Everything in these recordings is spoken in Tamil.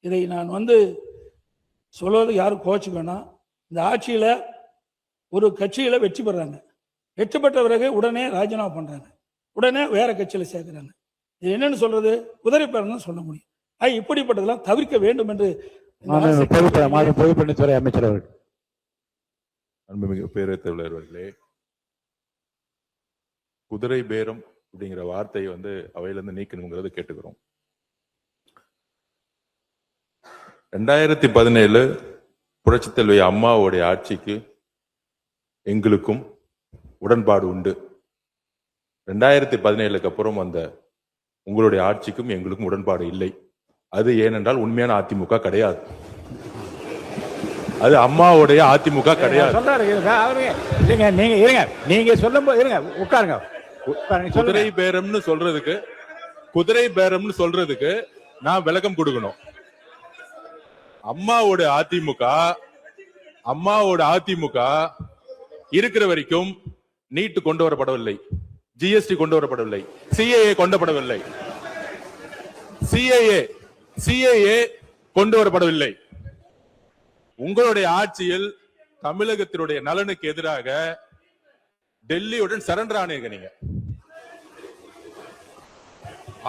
இதை நான் சொல்வது யாரும் கோச்சுக்க வேணாம். இந்த ஆட்சியில் ஒரு கட்சியில் வெற்றி பெறாங்க, வெற்றி பெற்ற பிறகு உடனே ராஜினாமா பண்றாங்க, உடனே வேற கட்சியில் சேர்க்கிறாங்க. இது என்னன்னு சொல்றது? குதிரை பேரம் சொல்ல முடியும். இப்படிப்பட்டதெல்லாம் தவிர்க்க வேண்டும் என்று பொதுப்பணித்துறை அமைச்சர் அவர்கள். அன்புமிகு பேரவைத் தலைவர் அவர்களே, குதிரை பேரம் அப்படிங்கிற வார்த்தையை அவையிலிருந்து நீக்கணுங்கிறத கேட்டுக்கிறோம். 2017 புரட்சித் தலைவி அம்மாவுடைய ஆட்சிக்கு எங்களுக்கும் உடன்பாடு உண்டு. 2017க்கு அப்புறம் உங்களுடைய ஆட்சிக்கும் எங்களுக்கும் உடன்பாடு இல்லை. அது ஏனென்றால் உண்மையான அதிமுக கிடையாது, அது அம்மாவுடைய அதிமுக கிடையாது. நீங்க சொல்லும்போது உட்காருங்க. குதிரை பேரம்னு சொல்றதுக்கு நான் விளக்கம் கொடுக்கணும். அம்மாவோட அதிமுக இருக்கிற வரைக்கும் நீட் கொண்டு வரப்படவில்லை, ஜிஎஸ்டி கொண்டு வரப்படவில்லை, சிஏஏ கொண்டப்படவில்லை, சிஏஏ கொண்டு வரப்படவில்லை. உங்களுடைய ஆட்சியில் தமிழகத்தினுடைய நலனுக்கு எதிராக டெல்லியுடன் சரண்டர் ஆனீங்க நீங்க.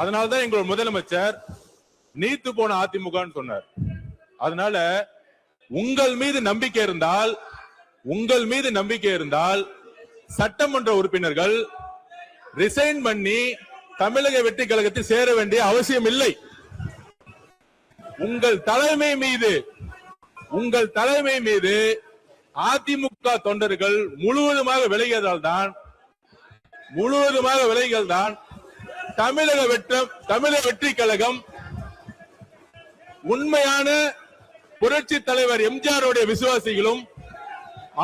அதனால்தான் எங்களோட முதலமைச்சர் நீத்து போன அதிமுகன்னு சொன்னார். அதனால உங்கள் மீது நம்பிக்கை இருந்தால் சட்டமன்ற உறுப்பினர்கள் ரிசைன் பண்ணி தமிழக வெற்றி கழகத்தில் சேர வேண்டிய அவசியம் இல்லை. உங்கள் தலைமை மீது அதிமுக தொண்டர்கள் முழுவதுமாக விலகியதால் தான் தமிழக வெற்றி கழகம் உண்மையான புரட்சி தலைவர் எம்ஜிஆருடைய விசுவாசிகளும்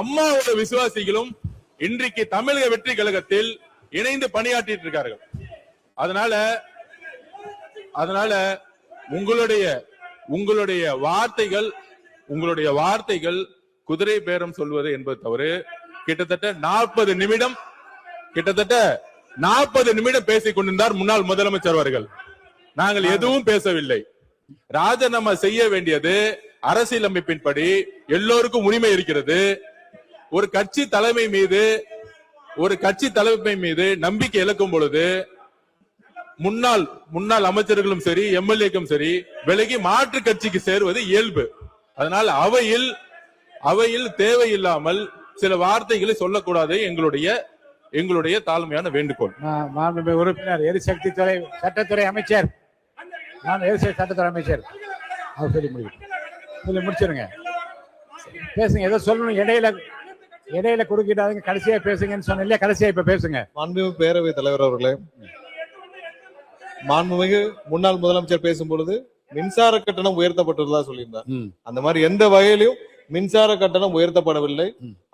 அம்மாவோட விசுவாசிகளும் இன்றைக்கு தமிழக வெற்றி கழகத்தில் இணைந்து பணியாற்றிட்டு இருக்கார்கள். அதனால உங்களுடைய வார்த்தைகள் குதிரை பேரம் சொல்வது என்பது தவறு. கிட்டத்தட்ட 40 நிமிடம் பேசிக் கொண்டிருந்தார் முன்னாள் முதலமைச்சர் அவர்கள். நாங்கள் எதுவும் பேசவில்லை. ராஜினாமா செய்ய வேண்டியது அரசியலமைப்பின்படி எல்லோருக்கும் உரிமை இருக்கிறது. ஒரு கட்சி தலைமை மீது நம்பிக்கை இழக்கும் பொழுது முன்னாள் அமைச்சர்களும் சரி, எம்எல்ஏக்கும் சரி, விலகி மாற்று கட்சிக்கு சேருவது இயல்பு. அதனால் அவையில் தேவையில்லாமல் சில வார்த்தைகளை சொல்லக்கூடாது எங்களுடைய தாழ்மையான வேண்டுகோள். உறுப்பினர் எரிசக்தி துறை சட்டத்துறை அமைச்சர், சட்டத்துறை அமைச்சர் அவர் சொல்லி முடிச்சிருங்க. பேசுங்க, ஏதோ சொல்லணும். இடையில குறுக்கிட்டாங்க. கடைசியா பேசுங்கன்னு சொன்ன இல்லையா? கடைசியா இப்ப பேசுங்க. மாண்புமிகு பேரவைத் தலைவர் அவர்களே, மாண்புமிகு முன்னாள் முதலமைச்சர் பேசும் பொழுது மின்சார கட்டணம் உயர்த்தப்பட்டுள்ளதா சொல்லியிருந்தார். அந்த மாதிரி எந்த வகையிலும் மின்சார கட்டணம் உயர்த்தப்படவில்லை.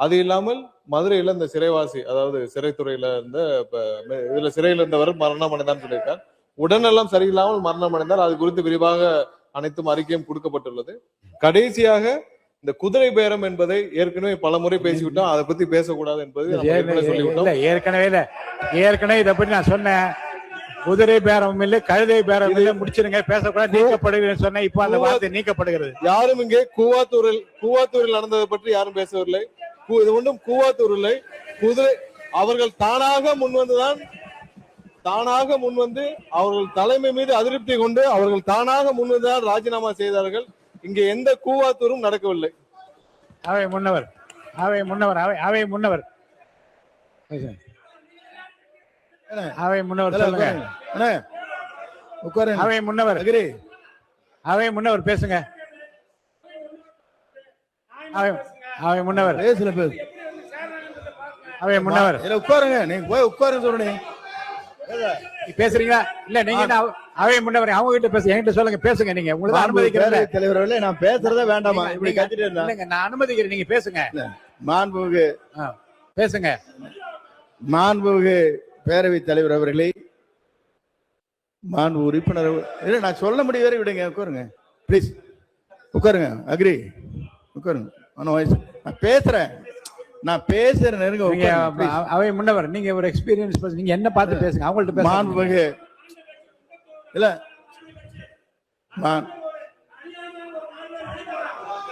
அது இல்லாமல் மதுரையில இந்த சிறைவாசி, அதாவது சிறைத்துறையில சிறையில் இருந்தவர் மரணம் அடைந்தான்னு சொல்லியிருக்கார். உடல்நலம் சரியில்லாமல் மரணம் அடைந்தால் அது குறித்து விரிவாக அனைத்தும் அறிக்கையும் கொடுக்கப்பட்டுள்ளது. கடைசியாக இந்த குதிரை பேரம் என்பதை ஏற்கனவே பல முறை பேசிவிட்டோம், அதை பத்தி பேசக்கூடாது என்பது ஏற்கனவே இதை பற்றி நான் சொன்னேன். குதிரை பேரம் இல்லை, கழுதை பேரம் இல்லை, முடிச்சிருங்க, பேசக்கூடாது, நீக்கப்படுகிறது சொன்னேன். இப்ப அந்த வார்த்தை நீக்கப்படுகிறது. யாரும் இங்கே கூவாத்தூரில் நடந்ததை பற்றி யாரும் பேசவில்லை. இது ஒன்றும் கூவாத்தூர் இல்லை. குதிரை அவர்கள் தானாக முன்வந்து அவர்கள் தலைமை மீது அதிருப்தி கொண்டு அவர்கள் தானாக முன்வந்துதான் ராஜினாமா செய்தார்கள். இங்கே எந்த கூவாத்தூரும் நடக்கவில்லை. அவை முன்னவர் பேசுங்க. அவை முன்னவர் உட்காருங்க. நீங்க போய் உட்காருங்க சொல்றேன். பேசுறீங்களா? இல்ல நீங்க அவை முன்னவரை அவங்க கிட்ட பேச, என்கிட்ட சொல்லுங்க, பேசுங்க. நீங்க உங்களுக்கு அனுமதிக்கிறேன் தலைவர்களே, நான் பேசுறதே வேண்டாமா? இப்படி கத்திட்டு இல்லங்க, நான் அனுமதிக்கிறேன், நீங்க பேசுங்க. மாண்புமிகு பேசுங்க. மாண்புமிகு பேரவைத் தலைவர் அவர்களே, மாண்பு உறுப்பினர் இல்லை, நான் சொல்ல முடிய வரை விடுங்க. உட்காருங்க ப்ளீஸ், உட்காருங்க. அக்ரி, உட்காருங்க. நான் பேசுறேன். அவை முன்னவர், நீங்க ஒரு எக்ஸ்பீரியன்ஸ், நீங்க என்ன பார்த்து பேசுங்க, அவங்கள்ட்ட பேசுங்க. மாண்புமிகு இல்ல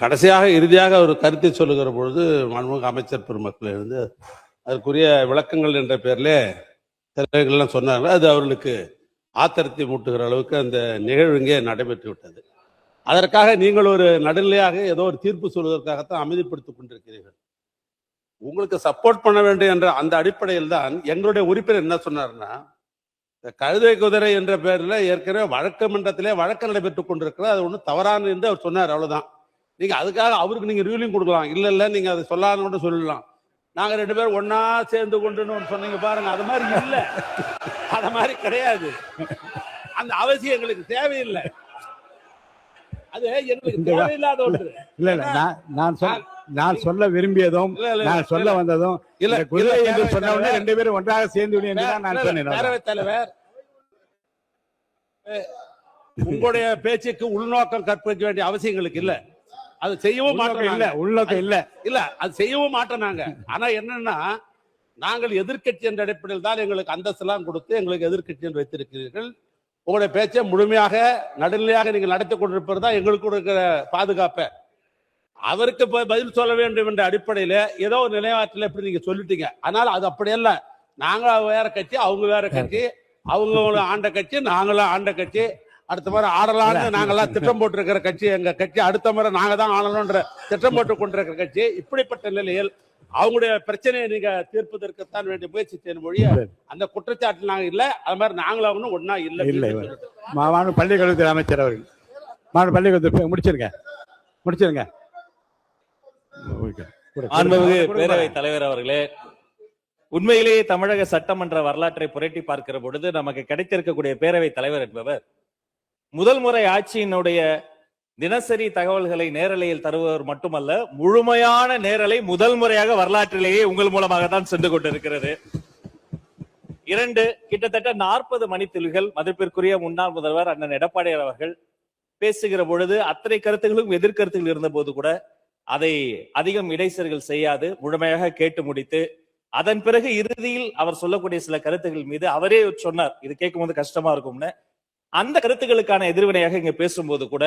கடைசியாக இறுதியாக ஒரு கருத்தை சொல்லுகிற பொழுது மாண்புமிகு அமைச்சர் பெருமக்கள் இருந்து அதற்குரிய விளக்கங்கள் என்ற பெயரிலே சிலர்கள்லாம் சொன்னார்கள். அது அவர்களுக்கு ஆத்திரத்தை மூட்டுகிற அளவுக்கு அந்த நிகழ்வு இங்கே நடைபெற்று விட்டது. அதற்காக நீங்கள் ஒரு நடுநிலையாக ஏதோ ஒரு தீர்ப்பு சொல்வதற்காகத்தான் அமைதிப்படுத்திக் கொண்டிருக்கிறீர்கள். உங்களுக்கு சப்போர்ட் பண்ண வேண்டும் என்ற அந்த அடிப்படையில் தான் எங்களுடைய உறுப்பினர் என்ன சொன்னார்னா, கழுதை குதிரை என்ற பெயரில் ஏற்கனவே வழக்கு மன்றத்திலே வழக்கு நடைபெற்றுக் கொண்டிருக்கிறது, அது ஒன்றும் தவறானது என்று அவர் சொன்னார். அவ்வளவுதான். நீங்க அதுக்காக அவருக்கு நீங்க ரூலிங் கொடுக்கலாம். இல்ல நீங்க அதை சொல்லான்னு கூட சொல்லலாம். நாங்க 2 பேரும் ஒன்னா சேர்ந்து கொண்டுன்னு சொன்னீங்க பாருங்க, அது மாதிரி இல்ல, அது மாதிரி கிடையாது. அந்த அவசியம் எங்களுக்கு தேவையில்லை. அது எங்களுக்கு தேவையில்லாத ஒன்று. இல்ல நான் சொல்ல விரும்பியதும் நான் சொல்ல வந்ததும் இல்ல குதிரை என்று சொன்ன உடனே 2 பேரும் ஒன்றாக சேர்ந்து நான் சொன்னேன். பேரவைத் தலைவர், உங்களுடைய பேச்சுக்கு உள்நோக்கம் கற்பிக்க வேண்டிய அவசியங்களுக்கு இல்ல. அது செய்யவும் மாட்டோம். இல்ல உள்நோக்கம் இல்ல அது செய்யவும் மாட்டோம் நாங்க. ஆனா என்னன்னா, நாங்கள் எதிர்க்கட்சி என்ற அடிப்படையில் தான் எங்களுக்கு அந்தஸ்தெல்லாம் கொடுத்து எங்களுக்கு எதிர்க்கட்சி என்று வைத்திருக்கிறீர்கள். உங்களுடைய பேச்சை முழுமையாக நடுநிலையாக நீங்கள் நடத்தி கொண்டிருப்பது தான் எங்களுக்கு இருக்கிற பாதுகாப்பை. அவருக்கு பதில் சொல்ல வேண்டும் என்ற அடிப்படையில ஏதோ ஒரு நிலையாற்றில் எப்படி நீங்க சொல்லிட்டீங்க. ஆனால் அது அப்படியல்ல. நாங்க வேற கட்சி, அவங்க வேற கட்சி, அவங்க ஆண்ட கட்சி, நாங்களும் ஆண்ட கட்சி. அடுத்த முறை ஆடலான்னு நாங்கெல்லாம் திட்டம் போட்டிருக்கிற கட்சி எங்க கட்சி. அடுத்த முறை நாங்க தான் ஆளணும்ன்ற திட்டம் போட்டு கொண்டிருக்கிற கட்சி. இப்படிப்பட்ட நிலையில் அவங்களுடைய பிரச்சனையை நீங்க தீர்ப்பதற்குத்தான் வேண்டிய முயற்சி செய்யும் மொழிய அந்த குற்றச்சாட்டு நாங்க இல்ல. அது மாதிரி நாங்களும் ஒன்னா இல்ல. பள்ளிக்கல்வித்துறை அமைச்சர் அவர்கள் பள்ளிக்கல்வித்துறை முடிச்சிருங்க. மாண்புமிகு பேரவைத் தலைவர் அவர்களே, உண்மையிலேயே தமிழக சட்டமன்ற வரலாற்றை புரட்டி பார்க்கிற பொழுது நமக்கு கிடைத்திருக்கக்கூடிய பேரவைத் தலைவர் என்பவர் முதல் முறை ஆட்சியினுடைய தினசரி தகவல்களை நேரலையில் தருபவர் மட்டுமல்ல, முழுமையான நேரலை முதல் முறையாக வரலாற்றிலேயே உங்கள் மூலமாக தான் சென்று கொண்டிருக்கிறது. 2 கிட்டத்தட்ட 40 மணித்துளிகள் மதிப்பிற்குரிய முன்னாள் முதல்வர் அண்ணன் எடப்பாடியார் அவர்கள் பேசுகிற பொழுது அத்தனை கருத்துகளும் எதிர்கருத்துகள் இருந்த போது கூட அதை அதிகம் இடைச்சல்கள் செய்யாது முழுமையாக கேட்டு முடித்து, அதன் பிறகு இறுதியில் அவர் சொல்லக்கூடிய சில கருத்துக்கள் மீது அவரே சொன்னார், இது கேட்கும் போது கஷ்டமா இருக்கும்னு. அந்த கருத்துக்களுக்கான எதிர்வினையாக இங்க பேசும்போது கூட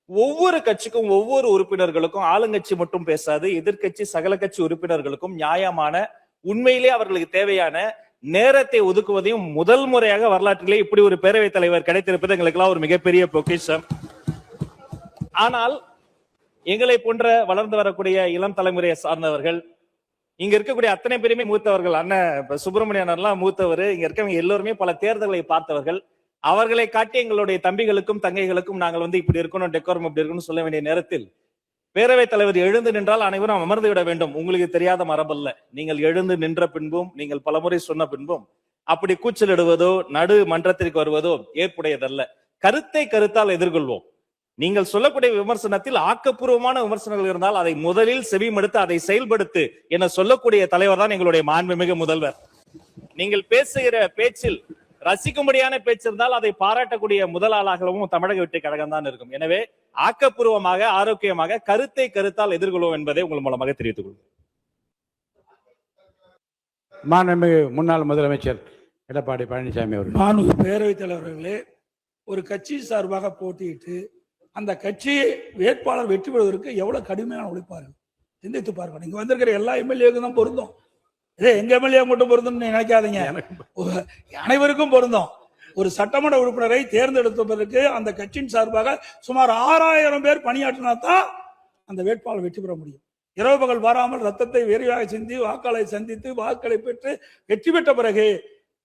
ஒவ்வொரு கட்சிக்கும் ஒவ்வொரு உறுப்பினர்களுக்கும், ஆளுங்கட்சி மட்டும் பேசாது, எதிர்கட்சி சகல கட்சி உறுப்பினர்களுக்கும் நியாயமான, உண்மையிலே அவர்களுக்கு தேவையான நேரத்தை ஒதுக்குவதையும் முதல் முறையாக வரலாற்றிலே இப்படி ஒரு பேரவைத் தலைவர் கிடைத்திருப்பது எங்களுக்கு எல்லாம் ஒரு மிகப்பெரிய பொக்கிஷம். ஆனால் எங்களை போன்ற வளர்ந்து வரக்கூடிய இளம் தலைமுறையை சார்ந்தவர்கள், இங்க இருக்கக்கூடிய அத்தனை பேருமே மூத்தவர்கள். அண்ணன் சுப்பிரமணியன் எல்லாம் மூத்தவர். இங்க இருக்கவங்க எல்லோருமே பல தேர்தல்களை பார்த்தவர்கள். அவர்களை காட்டி எங்களுடைய தம்பிகளுக்கும் தங்கைகளுக்கும் நாங்கள் இப்படி இருக்கணும், டெக்கோரம் இப்படி இருக்கணும்னு சொல்ல வேண்டிய நேரத்தில் பேரவைத் தலைவர் எழுந்து நின்றால் அனைவரும் அமர்ந்து விட வேண்டும். உங்களுக்கு தெரியாத மரபல்ல. நீங்கள் எழுந்து நின்ற பின்பும், நீங்கள் பலமுறை சொன்ன பின்பும் அப்படி கூச்சலிடுவதோ நடு மன்றத்திற்கு வருவதோ ஏற்புடையதல்ல. கருத்தை கருத்தால் எதிர்கொள்வோம். நீங்கள் சொல்லக்கூடிய விமர்சனத்தில் ஆக்கப்பூர்வமான விமர்சனங்கள் இருந்தால் அதை முதலில் செவிமடுத்து அதை செயல்படுத்து என சொல்லக்கூடிய தலைவர் தான் எங்களுடைய மாண்புமிகு முதல்வர். நீங்கள் பேசுகிற பேச்சில் ரசிக்கும்படியான பேச்சு இருந்தால் அதை பாராட்டக்கூடிய முதல் ஆளாகவும் தமிழக வெற்றி கழகம் தான் இருக்கும். எனவே ஆக்கப்பூர்வமாக, ஆரோக்கியமாக கருத்தை கருத்தால் எதிர்கொள்வோம் என்பதை உங்கள் மூலமாக தெரிவித்துக் கொள்வோம். மாண்புமிகு முன்னாள் முதலமைச்சர் எடப்பாடி பழனிசாமி அவர்கள். மாண்புமிகு பேரவைத் தலைவர்களே, ஒரு கட்சி சார்பாக போட்டியிட்டு அந்த கட்சி வேட்பாளர் வெற்றி பெறுவதற்கு எவ்வளவு கடுமையான உழைப்பார்கள் சிந்தித்து பார்க்கணும். நீங்க வந்திருக்கிற எல்லா எம்எல்ஏக்கும் தான் பொருந்தும். இதே எங்க எம்எல்ஏ மட்டும் பொருந்தும் நினைக்காதீங்க, அனைவருக்கும் பொருந்தும். ஒரு சட்டமன்ற உறுப்பினரை தேர்ந்தெடுப்பதற்கு அந்த கட்சியின் சார்பாக சுமார் 6000 பேர் பணியாற்றினா தான் அந்த வேட்பாளர் வெற்றி பெற முடியும். இரவு பகல் வராமல் ரத்தத்தை வெறியாக சிந்தி வாக்களை சந்தித்து வாக்களை பெற்று வெற்றி பெற்ற பிறகு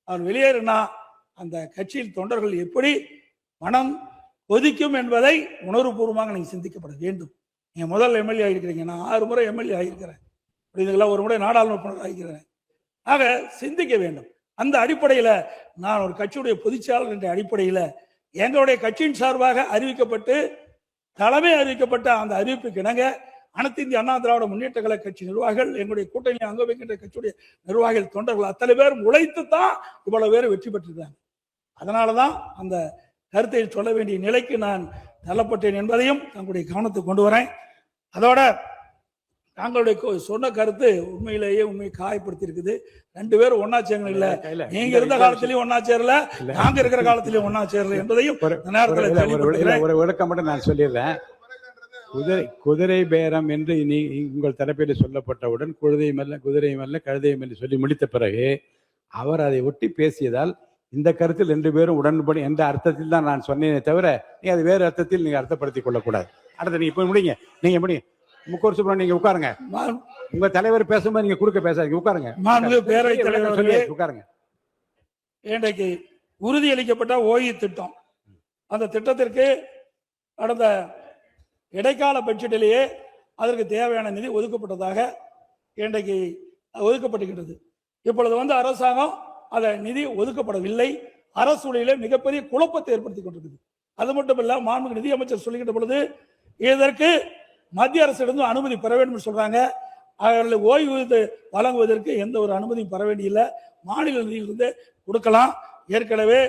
அவர் வெளியேறினா அந்த கட்சியில் தொண்டர்கள் எப்படி மனம் கொதிக்கும் என்பதை உணர்வுபூர்வமாக நீங்க சிந்திக்கப்பட வேண்டும். நீங்க முதல் எம்எல்ஏ ஆகிருக்கிறீங்க, நான் 6 முறை எம்எல்ஏ ஆகியிருக்கிறேன், இதுக்கெல்லாம் ஒரு முறை நாடாளுமன்ற உறுப்பினர் ஆகிக்கிறேன். ஆக சிந்திக்க வேண்டும். அந்த அடிப்படையில் நான் ஒரு கட்சியுடைய பொதுச்செயலாளர் என்ற அடிப்படையில் எங்களுடைய கட்சியின் சார்பாக அறிவிக்கப்பட்டு தலைமை அறிவிக்கப்பட்ட அந்த அறிவிப்புக்கு இணங்க அனைத்து இந்திய அண்ணா திராவிட முன்னேற்ற கழக கட்சி நிர்வாகிகள், எங்களுடைய கூட்டணி அங்க வைக்கின்ற கட்சியுடைய நிர்வாகிகள், தொண்டர்கள் அத்தனை பேரும் உழைத்து தான் இவ்வளவு பேர் வெற்றி பெற்றிருக்காங்க. அதனாலதான் அந்த கருத்தை சொல்ல வேண்டிய நிலைக்கு நான் தள்ளப்பட்டேன் என்பதையும் தங்களுடைய கவனத்துக்கு கொண்டு வரேன். அதோட தாங்களுடைய சொன்ன கருத்து உண்மையிலேயே உண்மையை காயப்படுத்தி இருக்குது. 2 பேரும் ஒன்னா சேரல, இல்ல நீங்க இருந்த காலத்திலயும் ஒன்னா சேரல, நாங்க இருக்கிற காலத்திலயும் ஒன்னா சேரல என்பதையும் நேரத்தில் ஒரு விளக்கம் மட்டும் நான் சொல்லிடுறேன். குதிரை பேரம் என்று உங்கள் தரப்பில் சொல்லப்பட்டவுடன் குதிரை மல்ல கழுதையும் என்று சொல்லி முடித்த பிறகு அவர் அதை ஒட்டி பேசியதால் இந்த கருத்தில் 2 பேரும் உடன்படி என்ற அர்த்தத்தில் தான் நான் சொன்னேனே தவிர நீ அது வேறு அர்த்தத்தில் நீங்க அர்த்தப்படுத்திக் கொள்ளக்கூடாது. அடுத்து நீங்க போய் முடிங்க, நீங்க முடிங்க. முக்கூர் சுப்ரமணியன் நீங்க உட்காருங்க. உங்க தலைவர் பேசும்போது நீங்க குறுக்க பேசாதீங்க, உட்காருங்க. பேரவைத் தலைவர் உட்காருங்க. இன்றைக்கு உறுதியளிக்கப்பட்ட ஓய்வு திட்டம், அந்த திட்டத்திற்கு கடந்த இடைக்கால பட்ஜெட்டிலேயே அதற்கு தேவையான நிதி ஒதுக்கப்பட்டதாக இன்றைக்கு ஒதுக்கப்பட்டுகின்றது. இப்பொழுது அரசாங்கம் அதை நிதி ஒதுக்கப்படவில்லை. அரசுடைய மிகப்பெரிய குழப்பத்தை ஏற்படுத்தி கொண்டிருக்குது. அது மட்டும் இல்ல, மாண்புமிகு நிதியமைச்சர் சொல்லுகின்ற பொழுது இதற்கு மத்திய அரசிடம் அனுமதி பெற வேண்டும் சொல்றாங்க. அவர்களை ஓய்வு வழங்குவதற்கு எந்த ஒரு அனுமதியும் பெற வேண்டியில்லை, மாநில நிதியிலிருந்து கொடுக்கலாம். ஏற்கனவே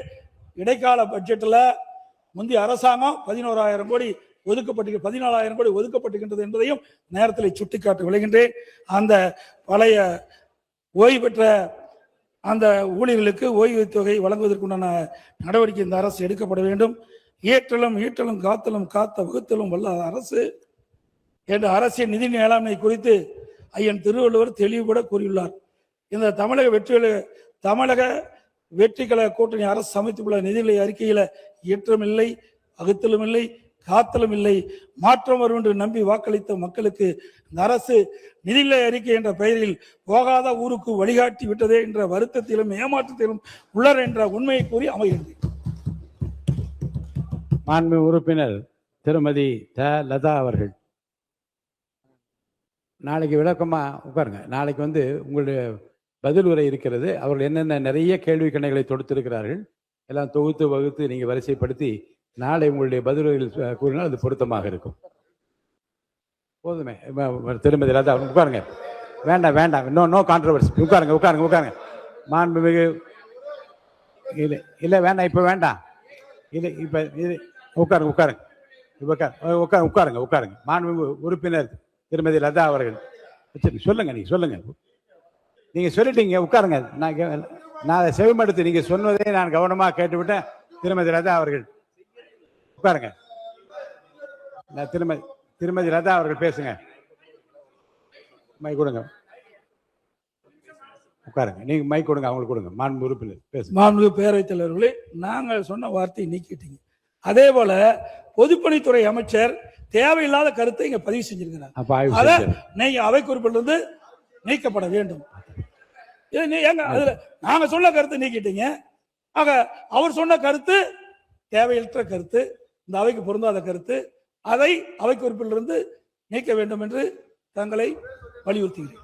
இடைக்கால பட்ஜெட்டில் முந்தைய அரசாங்கம் 11,000 கோடி ஒதுக்கப்பட்டு 14,000 கோடி ஒதுக்கப்பட்டுகின்றது என்பதையும் நேரத்தில் சுட்டிக்காட்ட விளைகின்றேன். அந்த பழைய ஓய்வு பெற்ற அந்த ஊழியர்களுக்கு ஓய்வு தொகை வழங்குவதற்குண்டான நடவடிக்கை இந்த அரசு எடுக்கப்பட வேண்டும். ஈட்டலும் காத்தலும் காத்த வகுத்தலும் வல்ல அரசு என்ற அரசியல் நிதி மேலாண்மை குறித்து ஐயன் திருவள்ளுவர் தெளிவுபட கூறியுள்ளார். இந்த தமிழக வெற்றிக்கழக கூட்டணி அரசு அமைத்துள்ள நிதிநிலை அறிக்கையில ஈற்றம் இல்லை, வகுத்தலும் இல்லை, காத்தலும் இல்லை, மாற்றம் வரும் என்று நம்பி வாக்களித்த மக்களுக்கு இந்த அரசு நிதிநிலை அறிக்கை என்ற பெயரில் போகாத ஊருக்கு வழிகாட்டி விட்டதே என்ற வருத்தத்திலும் ஏமாற்றத்திலும் உள்ளர் என்ற உண்மையை கூறி அமைகிறது. மாண்பு உறுப்பினர் திருமதி த லதா அவர்கள் நாளைக்கு விளக்கமா உட்காருங்க. நாளைக்கு உங்களுடைய பதில் உரை இருக்கிறது. அவர்கள் என்னென்ன நிறைய கேள்வி கணைகளை தொடுத்திருக்கிறார்கள் எல்லாம் தொகுத்து வகுத்து நீங்க வரிசைப்படுத்தி நாளை உங்களுடைய பதிலுரையில் கூறினால் அது பொருத்தமாக இருக்கும். போதுமே. திருமதி லதா உட்காருங்க. வேண்டாம் நோ கான்ட்ரவர்சி. உட்காருங்க. மாண்புமிகு இல்லை வேண்டாம், இப்ப வேண்டாம். இல்லை இப்ப இது உட்காருங்க. மாண்புமிகு உறுப்பினர் திருமதி லதா அவர்கள் சொல்லுங்க. நீங்க சொல்லிட்டீங்க, உட்காருங்க. நான் செவிமடுத்து நீங்க சொன்னதை நான் கவனமாக கேட்டுவிட்டேன். திருமதி லதா அவர்கள் உட்காருங்க. திருமதி லதா அவர்கள் பேசுங்க. மை கொடுங்க. உட்காருங்க. நீங்க மை கொடுங்க, அவங்களுக்கு கொடுங்க. மாண்பு உறுப்பினர் பேசுங்க. மாண்பு பேரவைத் தலைவர்களே, நாங்கள் சொன்ன வார்த்தையை நீக்கிட்டீங்க. அதே போல பொதுப்பணித்துறை அமைச்சர் தேவையில்லாத கருத்தை இங்க பதிவு செஞ்சிருக்கிறார். நீங்க அவை குறிப்பிலிருந்து நீக்கப்பட வேண்டும். அதுல நாங்க சொன்ன கருத்து நீக்கிட்டீங்க. ஆக அவர் சொன்ன கருத்து தேவையற்ற கருத்து, இந்த அவைக்கு பொருந்தாத கருத்து, அதை அவை குறிப்பிலிருந்து நீக்க வேண்டும் என்று தங்களை வலியுறுத்துகிறேன்.